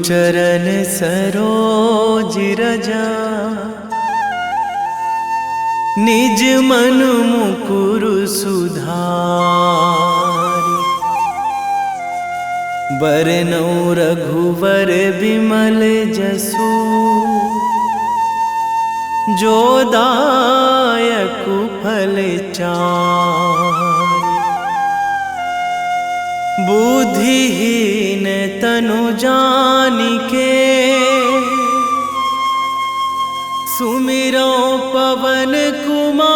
चरण सरोज रजा, निज मन मुकुर सुधारि। बरनौ रघुवर बिमल जसु, जो दायक फल चारि। बुद्धिहीन तनु जानिके, सुमिरो पवन कुमार।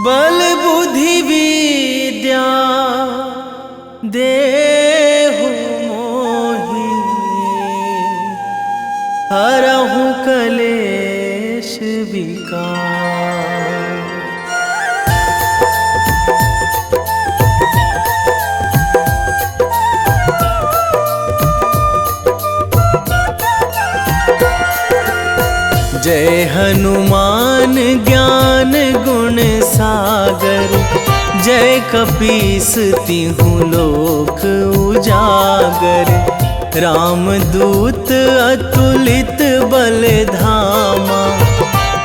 बल बुद्धि विद्या देहु मोहि, हरहु कलेश विकार। जय हनुमान ज्ञान गुण सागर, जय कपीस तिहु लोक उजागर। रामदूत अतुलित बल धामा,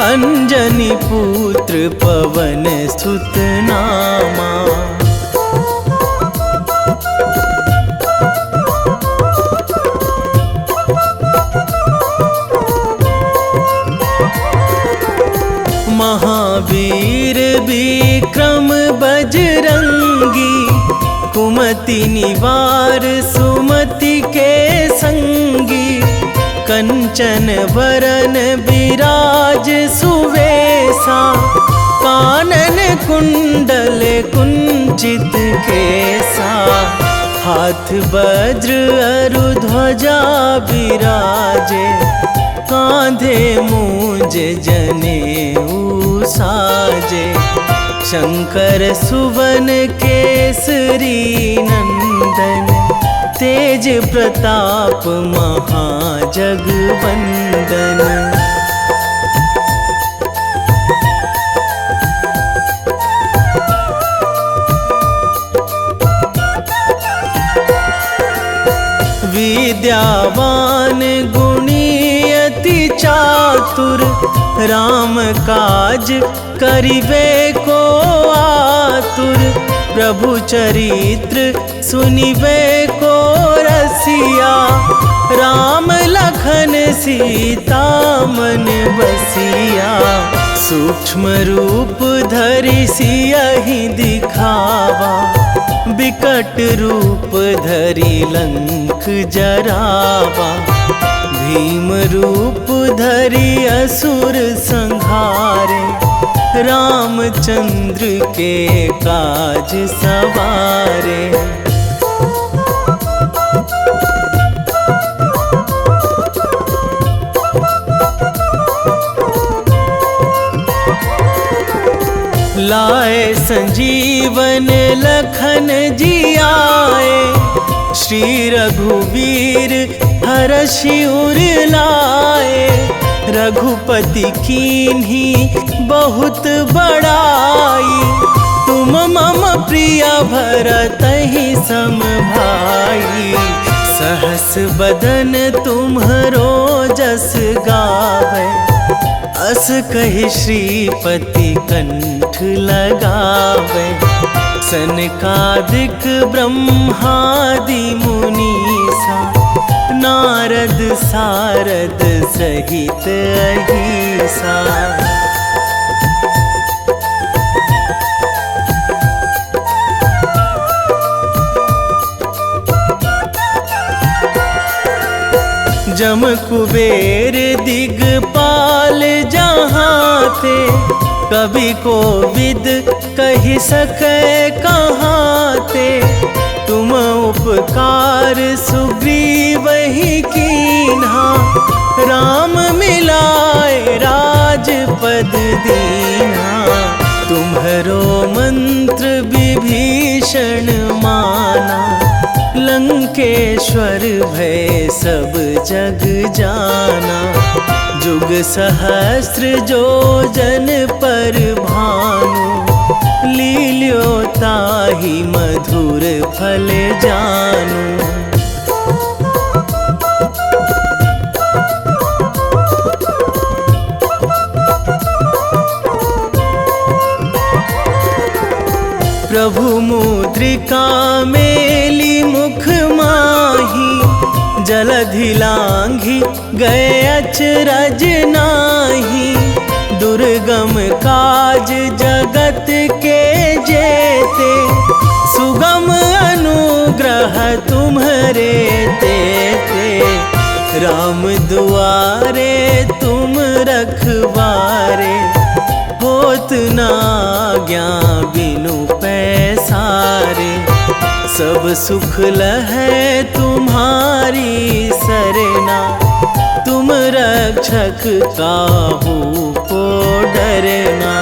अंजनी पुत्र पवन सुत नामा। महावीर विक्रम बजरंगी, कुमति निवार सुमति के संगी। कंचन वरन विराज सुवेशा, कानन कुंडल कुंचित केसा। हाथ वज्र अरु ध्वजा विराजे, कांधे मूंज जनेऊ साजे। शंकर सुवन केसरी नंदन, तेज प्रताप महाजगवंदन। विद्यावान गुणी अति चातुर, राम काज करिबे को आतुर। प्रभु चरित्र सुनिबे को रसिया, राम लखन सीता मन बसिया। सूक्ष्म रूप धरि सियहि दिखावा, बिकट रूप धरि लंक जरावा। भीम रूप धरि असुर संहारे, रामचंद्र के काज सवारे। लाए संजीवन लखन जियाए, श्री रघुवीर हरषि उर लाए। रघुपति कीन्ही बहुत बड़ाई, तुम मम प्रिय भरतहि सम भाई। सहस बदन तुम्हरो जस गावै, अस कहि श्रीपति कंठ लगावै। सनकादिक ब्रह्मादि मुनीसा, नारद सारद सहित अहिसा। जम कुबेर दिगपाल जहाँ थे, कवि कोविद कहि सकै कहाँ थे। तुम उपकार सुग्रीवहि कीन्हा, राम मिलाए राजपद दीन्हा। तुम्हरो मंत्र विभीषण माना, लंकेश्वर भय सब जग जाना। जुग सहस्त्र जो जन पर भानु, लील्यो ताहि मधुर फल जानू। प्रभु मुद्रिका मेली मुख माही, जलधि लांघी गए अचरज नाही। दुर्गम काज जगत के जेते, सुगम अनुग्रह तुम्हरे तेते। राम दुआरे तुम रखवारे, होत ना आज्ञा बिनु पैसारे। सब सुख लहै तुम्हारी सरना, तुम रक्षक काहू को डरना।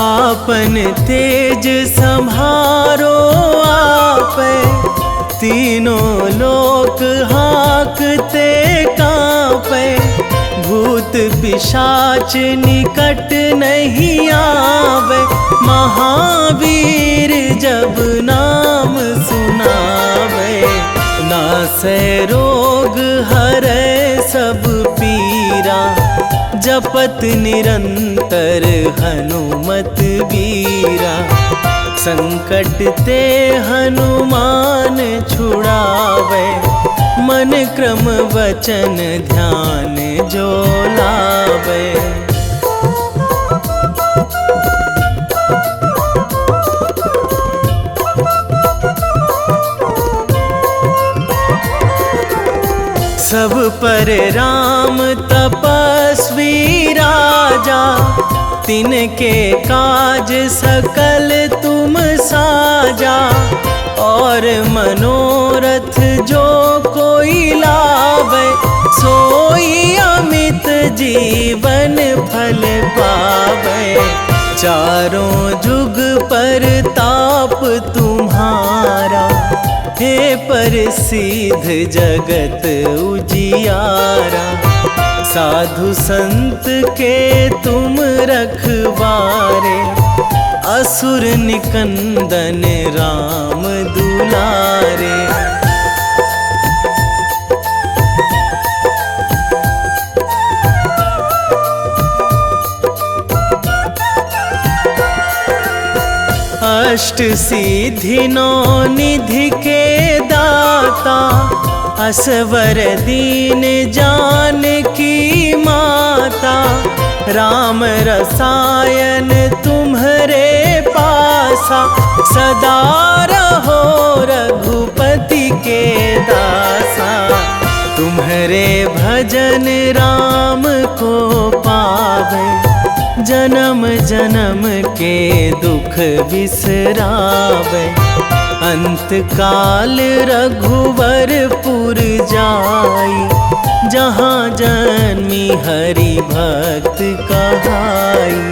आपन तेज संभारो आपै, तीनों लोक हाँकते कांपै। भूत पिशाच निकट नहीं आवे, महावीर जब नाम सुनावे। नासै रोग हरै सब पीरा, जपत निरंतर हनुमत बीरा। संकट ते हनुमान छुड़ावे, मन क्रम वचन ध्यान जो लावे। सब पर राम तपस्वी राजा, तिनके काज सकल तुम साजा। और मनोरथ जो कोई लावे, सोई अमित जीवन फल पावे। चारों जुग पर ताप तुम्हारा, हे प्रसिद्ध जगत उजियारा। साधु संत के तुम रखवारे, असुर निकंदन राम दुलारे। अष्ट सिद्धि नौ निधि के दाता, असवर दीन जानकी माता। राम रसायन तुम्हरे पासा, सदा रहो रघुपति के दासा। तुम्हरे भजन राम को पावे, जन्म जन्म के दुख बिसरावे। अंत काल रघुवरपुर जाई, जहाँ जन्मी हरि भक्त कहाई।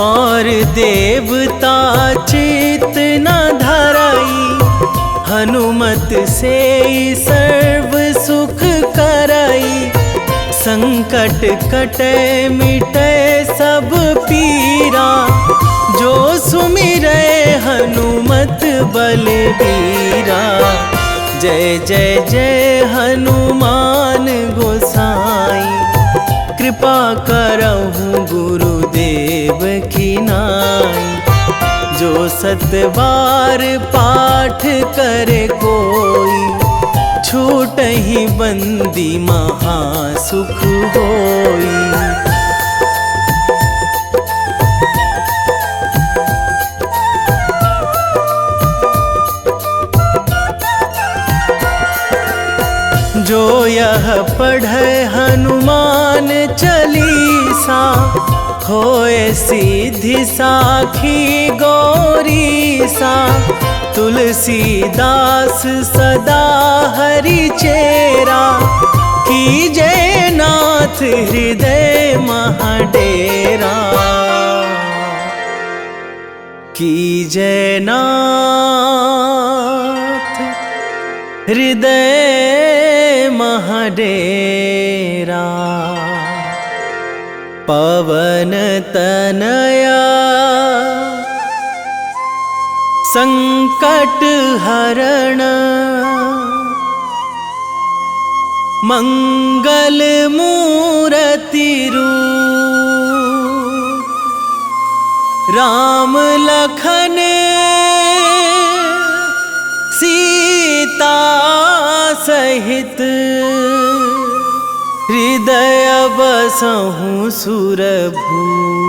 और देवता चित न धराई, हनुमत से सर्व सुख कराई। संकट कटे मिटे सब पीरा, जो सुमिरै हनुमत बलबीरा। जय जय जय हनुमान गोसाई, कृपा करहु गुरुदेव की नाई। जो सतबार पाठ करे कोई, छूटहि बंदी महासुख होई। जो यह पढ़े हनुमान चालीसा, होए सिद्धि साखी गौरीसा। तुलसीदास सदा हरि चेरा, कीजे नाथ हृदय महाडेरा, कीजे नाथ हृदय महाडेरा। पवन तनया संकट हरण, मंगल मूर्ति रूप, राम लखन सीता सहित, हृदय बसहु सुरभूप।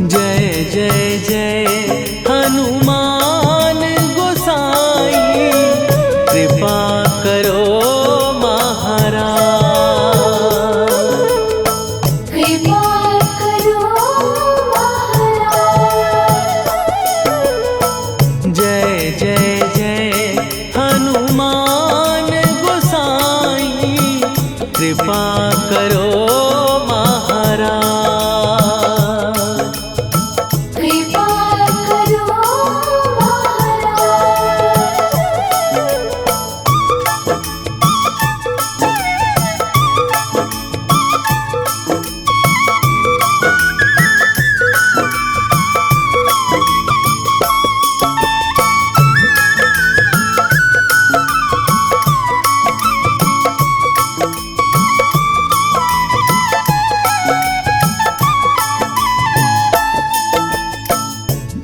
जय जय जय हनुमान गोसाई, कृपा करो महाराज, कृपा करो महाराज। जय जय जय हनुमान गोसाई, कृपा करो महाराज, कृपा करो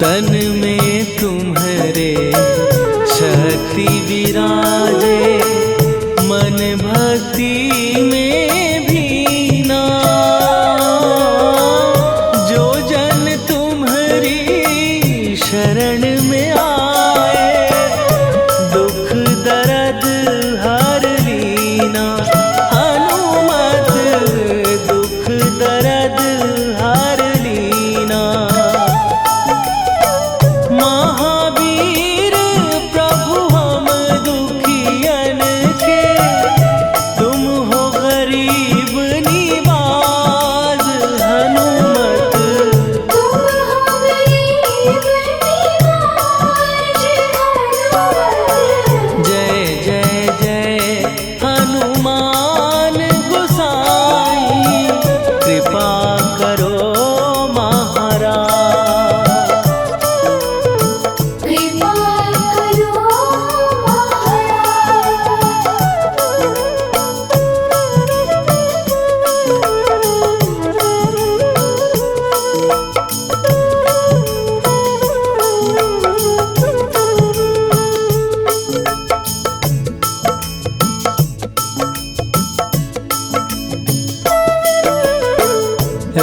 तन में तुम्हारे शक्ति विराजे, मन भक्ति में भीना, जो जन तुम्हारी शरण में आए, दुख दर्द हर लीना। हनुमत दुख दर्द हर लीना, महावीर प्रभु हम दुखियन के, तुम हो गरीब निवाज। हनुमत तुम हो गरीब निवाज। जय जय जय हनुमान गोसाई, कृपा करो महाराज, कृपा करो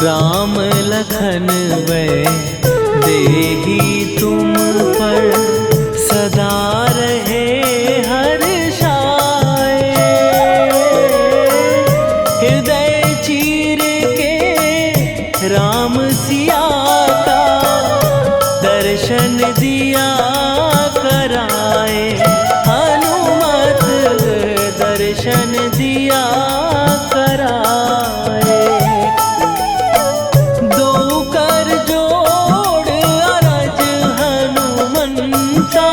राम लखन वै देही तुम पर, सदा रहे हर्षाए। हृदय चीर के राम सिया का, दर्शन दिया कराए। हनुमत दर्शन दिया कराए। दो कर जोड़ अरज हनुमंता,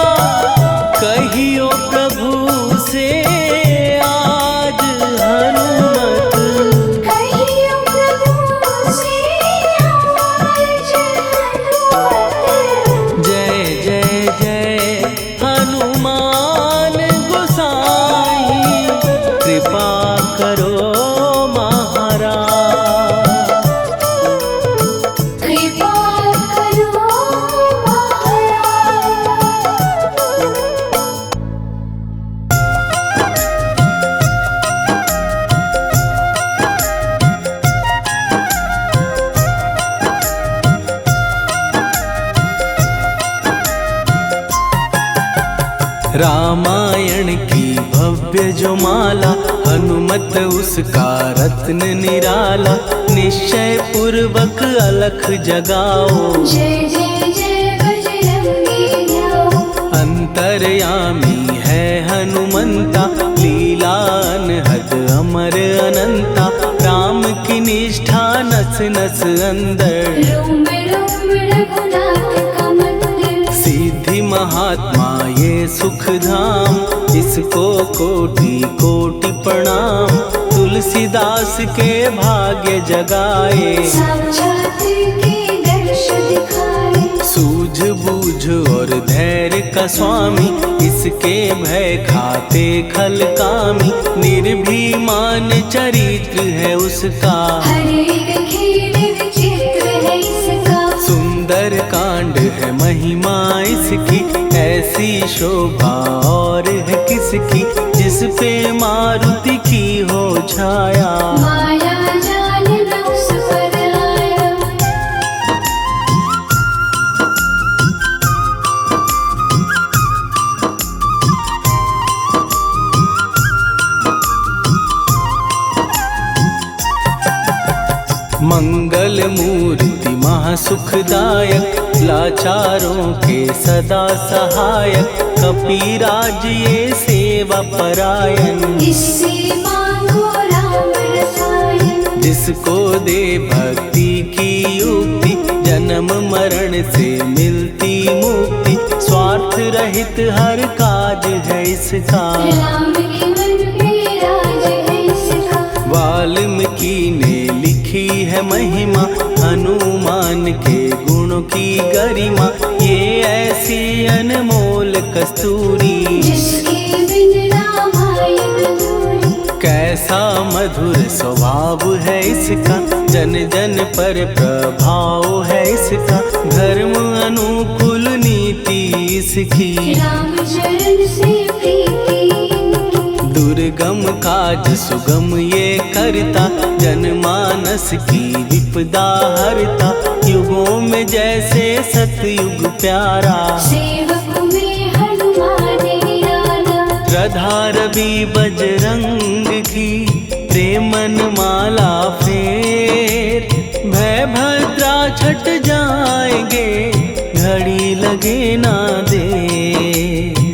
रामायण की भव्य जो माला, हनुमत उसका रत्न निराला। निश्चय पूर्वक अलख जगाओ, जय जय जय बजरंगी जाओ। अंतर्यामी है हनुमंता, लीला अनहद अमर अनंता। राम की निष्ठा नस नस अंदर, रोम रोम रघुनाथ का मंदिर। सिद्धि महात्मा ये सुख धाम, इसको कोटि कोटि प्रणाम। तुलसीदास के भाग्य जगाए, साक्षात के दर्श दिखाए। सूझबूझ और धैर्य का स्वामी, इसके भय खाते खल कामी। निर्भीमान चरित्र है उसका, हर एक खेल विचित्र है इसका। सुंदर कांड है महिमा इसकी। ऐसी शोभा और है किसकी, जिस पे मारुति की हो छाया। माया जाल न उस पर आया। मंगल मूर्ति महासुखदायक, लाचारों के सदा सहायक। कपीराज ये सेवा परायण, इससे मांगो राम रसायन। जिसको दे भक्ति की युक्ति, जन्म मरण से मिलती मुक्ति। स्वार्थ रहित हर काज है इसका, राम के मन पे राज है इसका। वाल्मीकि ने लिखी है महिमा, हनुमान के गुणों की गरिमा। ये ऐसी अनमोल कस्तूरी, जिसके बिन रामायण अधूरी। कैसा मधुर स्वभाव है इसका, जन जन पर प्रभाव है इसका। धर्म अनुकूल नीति इसकी, राम चरण से प्रीति इनकी। दुर्गम काज सुगम ये करता, जनमानस की विपदा हरता। युगों में जैसे सतयुग प्यारा, सेवक में हनुमान निराला। श्रद्धा रवि बजरंग की, प्रेमन माला फेर। भय भद्रा छट जाएंगे, घड़ी लगे ना देर।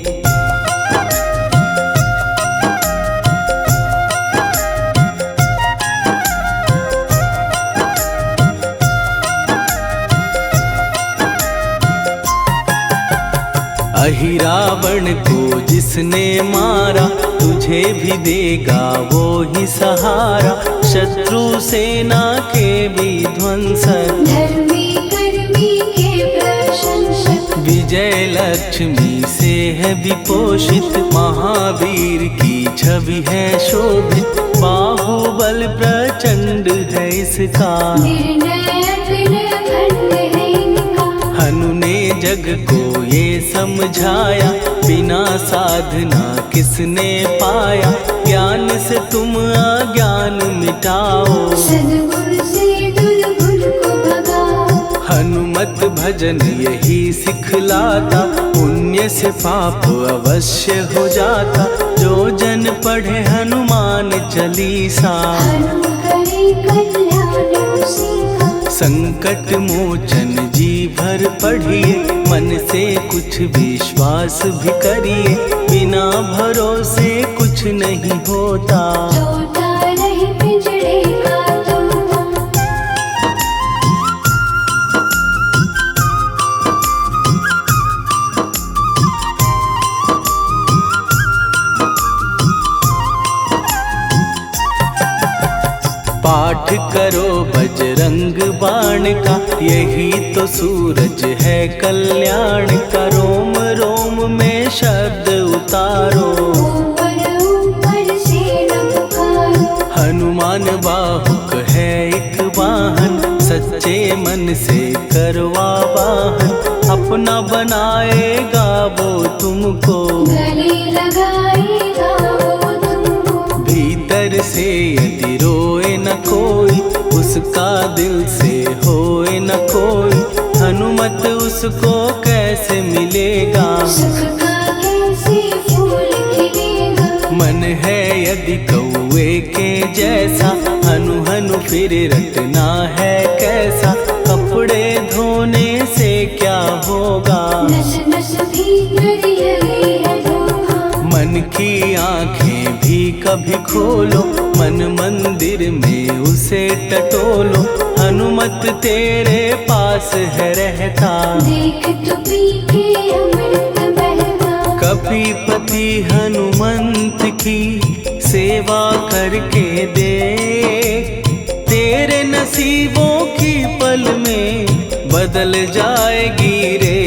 अहिरावण को जिसने मारा, तुझे भी देगा वो ही सहारा। शत्रु सेना के विध्वंसक, धर्मी कर्मी के प्रशंसक। विजय लक्ष्मी से है विपोषित। महावीर की छवि है शोभित, बाहुबल प्रचंड है इसका। निर्णय अखिल खंड है इनका। हनु ने जग को ये समझाया, बिना साधना किसने पाया। ज्ञान से तुम अज्ञान मिटाओ, सद्गुण से दुर्गुण को भगाओ। हनुमत भजन यही सिखलाता, पुण्य से पाप अवश्य हो जाता। जो जन पढ़े हनुमान चालीसा, हनु करे कल्याण उसी का। संकट मोचन जी भर पढ़िए, मन से कुछ विश्वास भी करिए। बिना भरोसे कुछ नहीं होता, तोता रहे पिंजड़े का तोता। पाठ करो बजरंग बाण का, यही तो सूरज है कल्याण का। रोम रोम में शब्द उतारो, ऊपर ऊपर से न पुकारो। हनुमान बाहुक है एक वाहन, सच्चे मन से करवा वाहन। अपना बनाएगा वो तुमको, गले लगाएगा वो तुमको। भीतर से यदि रोए न कोई, उसका दिल से होए न कोई। हनुमत उसको कैसे मिलेगा, सुख का कैसे से फूल खिलेगा। मन है यदि कौए के जैसा, हनु हनु फिर रटना है कैसा। कपड़े धोने से क्या होगा, नस नस भीतर यही है धोखा। मन की आंखें भी कभी खोलो, मन मंदिर में उसे टटोलो। हनुमत तेरे पास है रहता, देख तो पी के अमृत बहता। कपीपति हनुमंत की सेवा करके दे, तेरे नसीबों की पल में बदल जाएगी रे।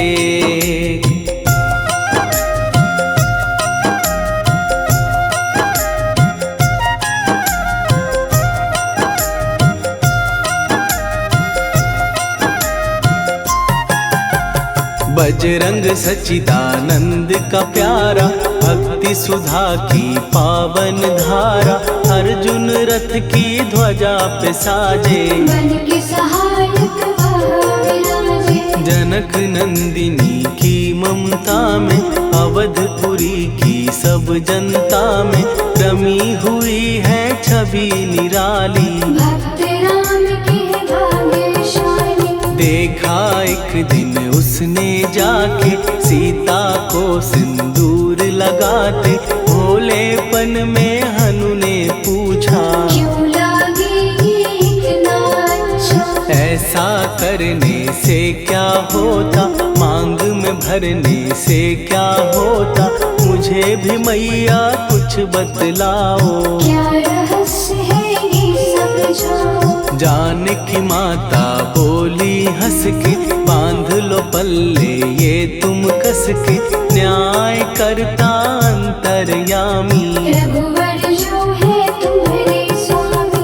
बजरंग सच्चिदानंद का प्यारा, भक्ति सुधा की पावन धारा। अर्जुन रथ की ध्वजा पे साजे, बन के सहायक वहाँ विराजे। जनक नंदिनी की ममता में, अवधपुरी की सब जनता में रमी हुई है छवि निराली। भक्त राम के भाग्यशाली, देखा एक दिन उसने जाके सीता को सिंदूर लगाते। भोलेपन में हनु ने पूछा, क्यों लागे ये इतना अच्छा। ऐसा करने से क्या होता, मांग में भरने से क्या होता। मुझे भी मैया कुछ बतलाओ, क्या रहस्य है ये सब जाओ। जानकी माता बोली हंस के, बांध लो पल्ले ये तुम कस के। न्याय करता अंतर्यामी, रघुवर जो है तुम्हारे स्वामी।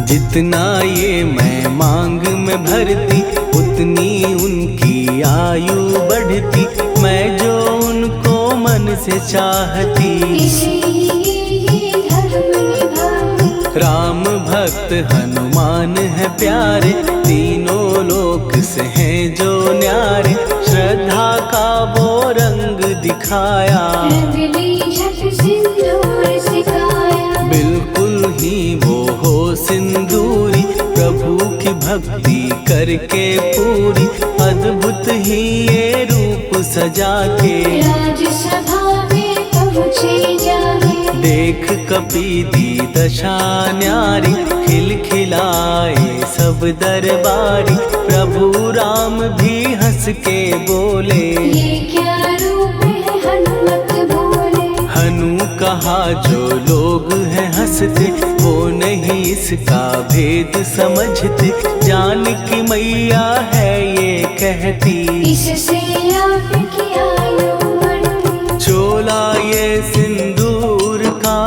जितना ये मैं मांग में भरती, उतनी उनकी आयु बढ़ती। मैं जो उनको मन से चाहती, इसलिए धर्म निभाती। राम भक्त हनुमान है प्यारे, तीनों लोक से हैं जो न्यारे। श्रद्धा का वो रंग दिखाया, रंगली झट सिंदूर सिखाया। बिल्कुल ही वो हो सिंदूरी, प्रभु की भक्ति करके पूरी। अद्भुत ही ये रूप सजा के, राजसभा में पहुँचे जाके। देख कपीदी दशा न्यारी, खिलखिलाए सब दरबारी। प्रभु राम भी हंस के बोले, ये क्या रूप है हनुमत बोले। हनु कहा जो लोग हैं हंसते, वो नहीं इसका भेद समझते। जानकी मैया है ये कहती, इससे आपकी आयु बढ़ती। चोला ये सिंदूर का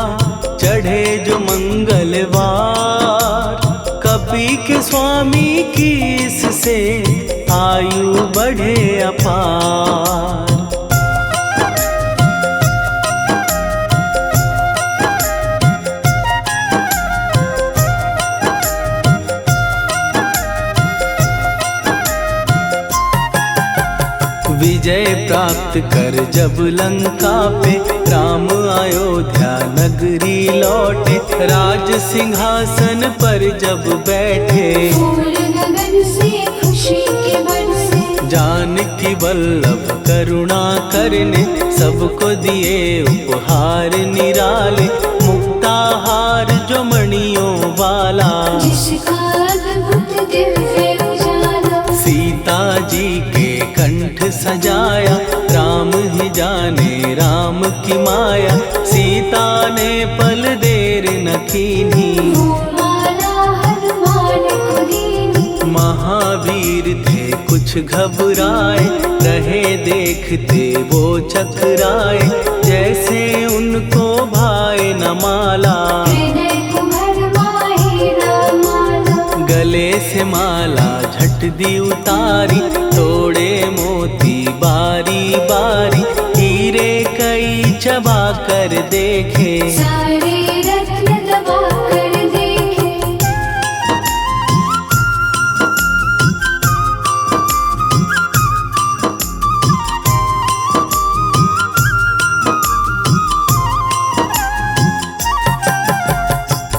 चढ़े जो मंगलवार। कपी के स्वामी की इससे आयु बढ़े अपार। विजय प्राप्त कर जब लंका पे, राम अयोध्या नगरी लौटे। राज सिंहासन पर जब बैठे, फूल गगन से खुशी के बरसे। जानकी वल्लभ करुणा करने, सबको दिए उपहार निराले। मुक्ताहार जो मणियों वाला, जिसका अद्भुत दिव्य उजाला। सीता जी के कंठ सजाया। राम ही जाने राम की माया, सीता ने पल देर न कीन्ही। वो माला हनुमान को दीनी। महावीर थे कुछ घबराए, रहे देखते वो चकराए। जैसे उनको भाए न माला, हृदय को भरमाए रामाला। गले से माला झट दी उतारी। तोड़े मोती बारी बारी, हीरे कई चबा कर देखे। सारे रत्न दबा कर देखे।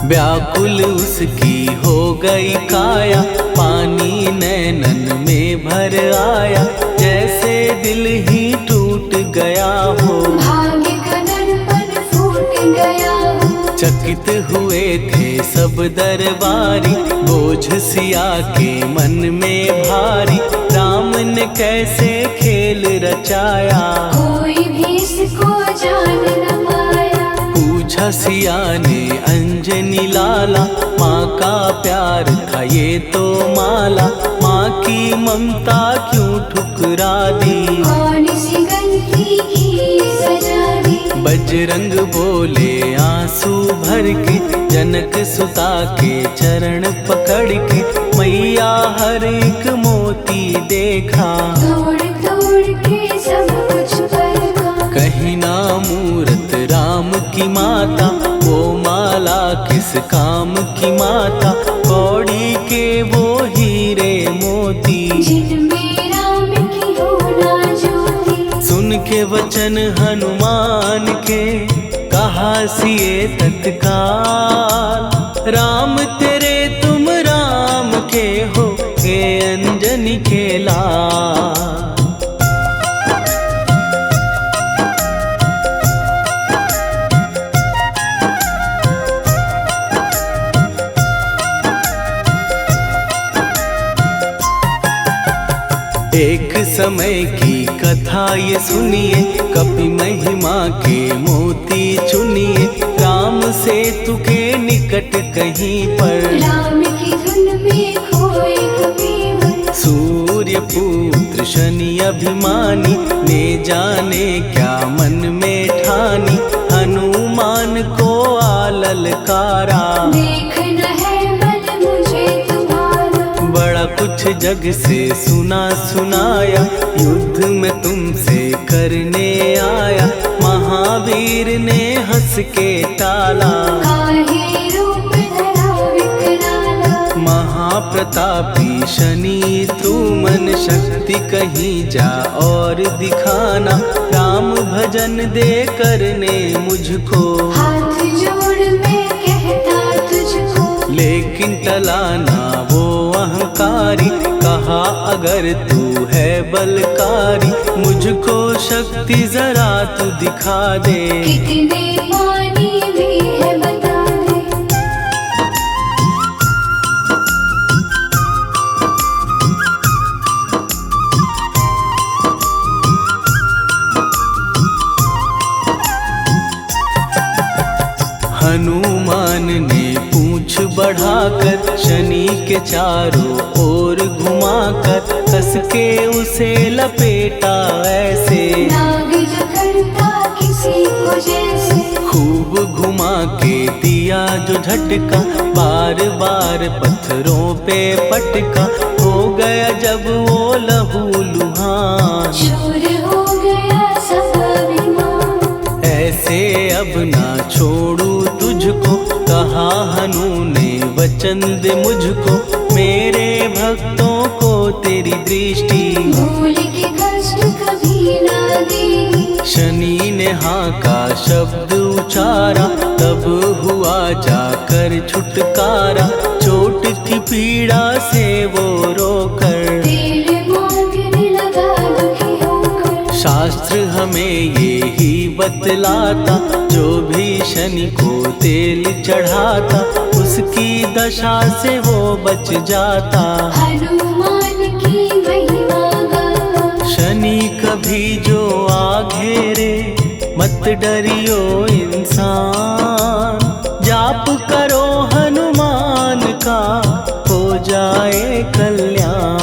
व्याकुल उसकी हो गई काया, पानी नैनन में भर आया, जैसे दिल ही टूट गया हो। भाग्य का दर्पण फूट गया हो। चकित हुए थे सब दरबारी, बोझ सिया के मन में भारी, राम ने कैसे खेल रचाया। कोई भी इसको जान न पाया। पूछा सिया ने अंजनी लाला, माँ का प्यार था ये तो माला, माँ की ममता क्यों ठुकरा दी। कौन सी गलती की सजा दी। बजरंग बोले आंसू भर के, जनक सुता के चरण पकड़ के, मैया हर एक मोती देखा। तोड़ तोड़ के सब कुछ परखा। कहीं ना मूरत राम की माता, वो माला किस काम की माता, कौड़ी के वो हीरे मोती, जिनमें राम की हो ना ज्योति। सुन के वचन हनुमान के, कहा सिए तत्काल, राम तेरे तुम राम के हो, हे अंजनी के लाल। एक समय की कथा ये सुनिए, कपि महिमा के मोती चुनिए, राम सेतु के निकट कहीं पर, राम की धुन में खोए कबीर। सूर्य पुत्र शनि अभिमानी, ने जाने क्या मन में ठानी, हनुमान को आललकारा। देखना है बल मुझे तुम्हारा। बड़ा कुछ जग से सुना सुनाया, युद्ध में तुमसे करने आया, महावीर ने हंस के टाला। काहे रूप धरा विकराला। महाप्रतापी शनि तू मन शक्ति कहीं जा और दिखाना, राम भजन दे करने मुझको। हाथ जोड़ मैं कहता तुझको। लेकिन टलाना वो अहंकारी, कहा अगर तू है बलकारी, मुझको शक्ति जरा तू दिखा दे। कितने पानी भी है बता दे। हनुमान ने पूंछ बढ़ाकर, शनि के चारों ओर घुमाकर, कस के उसे लपेटा ऐसे। नाग जो करता किसी को जैसे। खूब घुमा के दिया जो झटका, बार बार पत्थरों पे पटका, हो गया जब वो लहू लुहान। शूर हो गया सब अभिमान। ऐसे अब ना छोड़ू तुझको, कहा हनु ने वचन दे मुझको, मेरे भक्तों को तेरी दृष्टि। भूल के कष्ट कभी ना देगी। शनि ने हाँ का शब्द उचारा, तब हुआ जाकर छुटकारा, चोट की पीड़ा से वो रोकर। तेल मांगने लगा दुखी होकर। शास्त्र हमें ये ही बतलाता, जो भी शनि को तेल चढ़ाता, उसकी दशा से वो बच जाता। हनुमान की महिमा गाता। शनि कभी जो आ घेरे, मत डरियो इंसान, जाप करो हनुमान का, हो जाए कल्याण।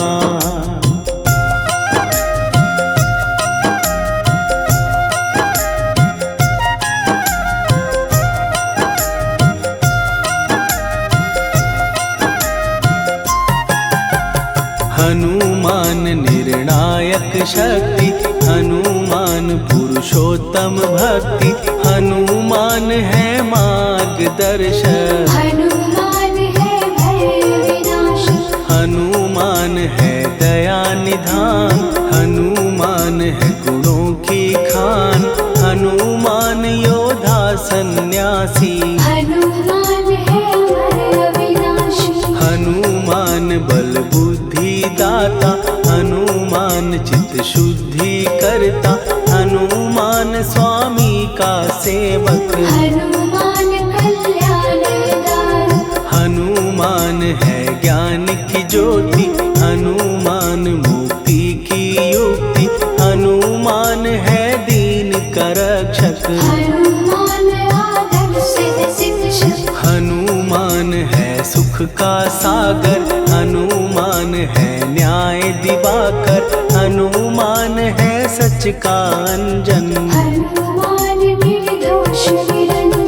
हनुमान निर्णायक शक्ति, हनुमान पुरुष पुरुषोत्तम भक्ति हनुमान है मार्गदर्शक। हनुमान है भय विनाशक। हनुमान है दया निधान, हनुमान है गुणों की खान, हनुमान योद्धा सन्यासी। हनुमान है भय विनाशी। हनुमान बल बुद्धि दाता, हनुमान चित्त शुद्धि करता, हनुमान स्वामी का सेवक। हनुमान कल्याण दायक। हनुमान है ज्ञान की ज्योति, हनुमान मुक्ति की युक्ति, हनुमान है दीन का रक्षक। हनुमान आदर्श शिक्षक। हनुमान है सुख का सागर, हनुमान है न्याय दिवाकर, हनुमान है सच का अंजन। हनुमान निर्दोष निरंजन।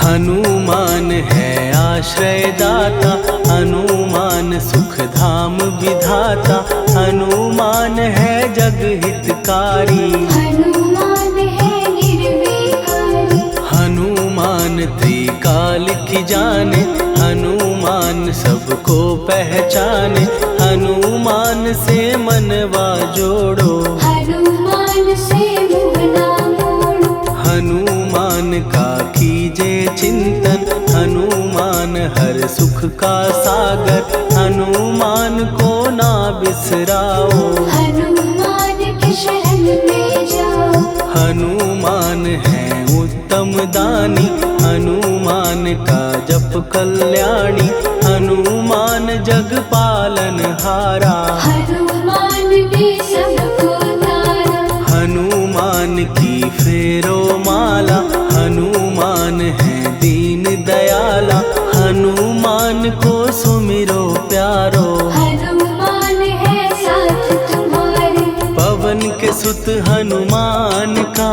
हनुमान है आश्रय दाता, हनुमान सुख धाम विधाता, हनुमान है जग हितकारी। हनुमान है निर्विकारी। हनुमान त्रिकाल की जाने, हनुमान सबको पहचाने, हनुमान से मनवा जोड़ो। हनुमान से मुँह ना मोड़ो। हनुमान का कीजे चिंतन, हनुमान हर सुख का सागर, हनुमान को ना बिसराओ। हनुमान की शरण में जाओ। हनुमान है उत्तम दानी, हनुमान का जप कल्याणी, हनुमान जग पालन हारा। हनुमान ने सबको तारा। हनुमान की फेरो माला, हनुमान है दीन दयाला, हनुमान को सुमिरो प्यारो। हनुमान है साथ तुम्हारे। पवन के सुत हनुमान का,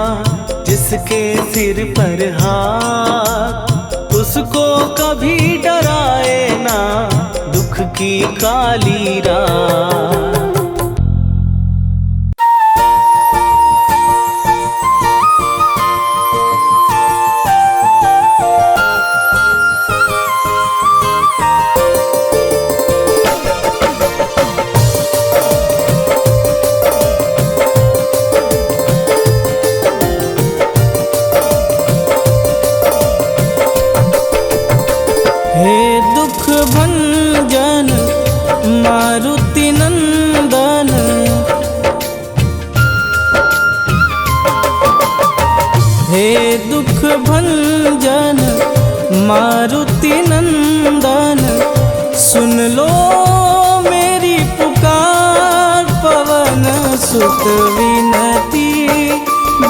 जिसके सिर पर हाथ, उसको कभी डराए ना दुख की काली रात। हे दुख भंजन मारुति नंदन, हे दुख भंजन मारुति नंदन, सुन लो मेरी पुकार, पवन सुत विनती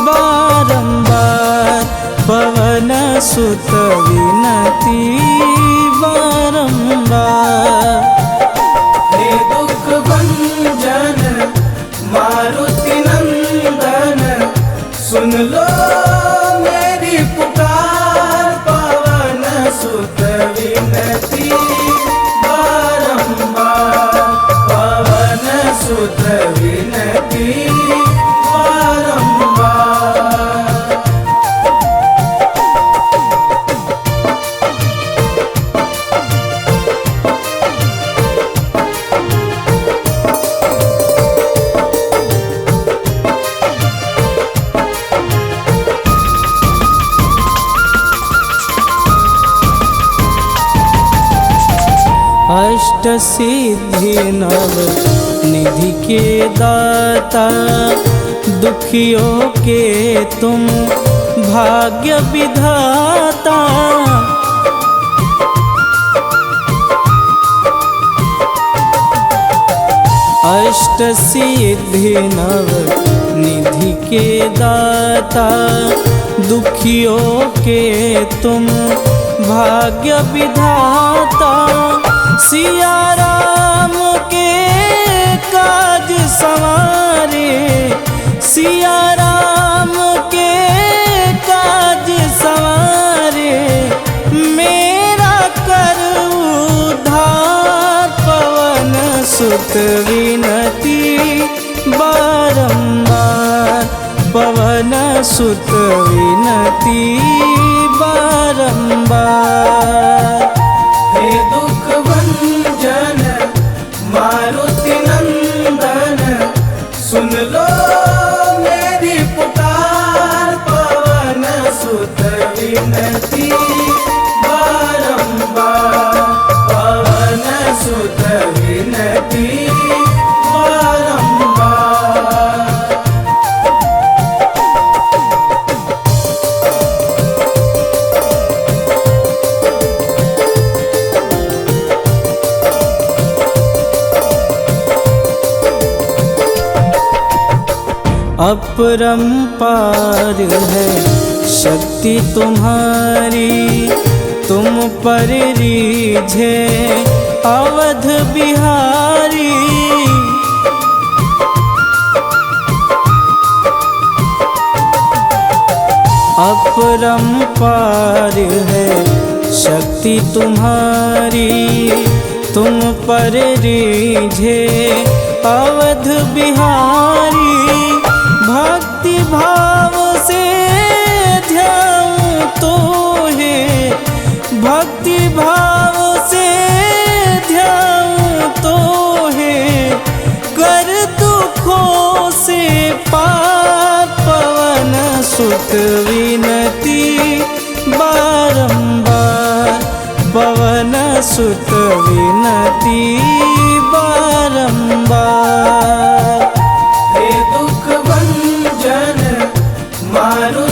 बारंबार, पवन सुत विनती बारंबार। हे दुख भंजन मारुति नंदन, सुन लो मेरी पुकार, पवन सुत विनती बारंबार, पवन सुत विनती बारंबार। अष्ट सिद्धि नव निधि के दाता, दुखियों के तुम भाग्य विधाता। अष्ट सिद्धि नव निधि के दाता, दुखियों के तुम भाग्य विधाता। सिया राम के काज संवारे, सिया राम के काज सुत विनती बारंबार, पवन सुत विनती बारंबार। हे दुख भंजन मारुति नंदन, सुन लो मेरी पुकार, पवन सुत विनती बारंबार, पवन सुत विनती बारंबार। अपरंपार है शक्ति तुम्हारी, तुम पर रीझे अवध बिहारी। अपरंपार है शक्ति तुम्हारी, तुम पर रीझे अवध बिहारी। भक्ति भाव से ध्याऊं तो है, भक्ति भाव से ध्याऊं तो है, कर दुखों से पार, पवन सुत विनती बारंबार, पवन सुत विनती बारंबार। हे दुख भंजन मारुति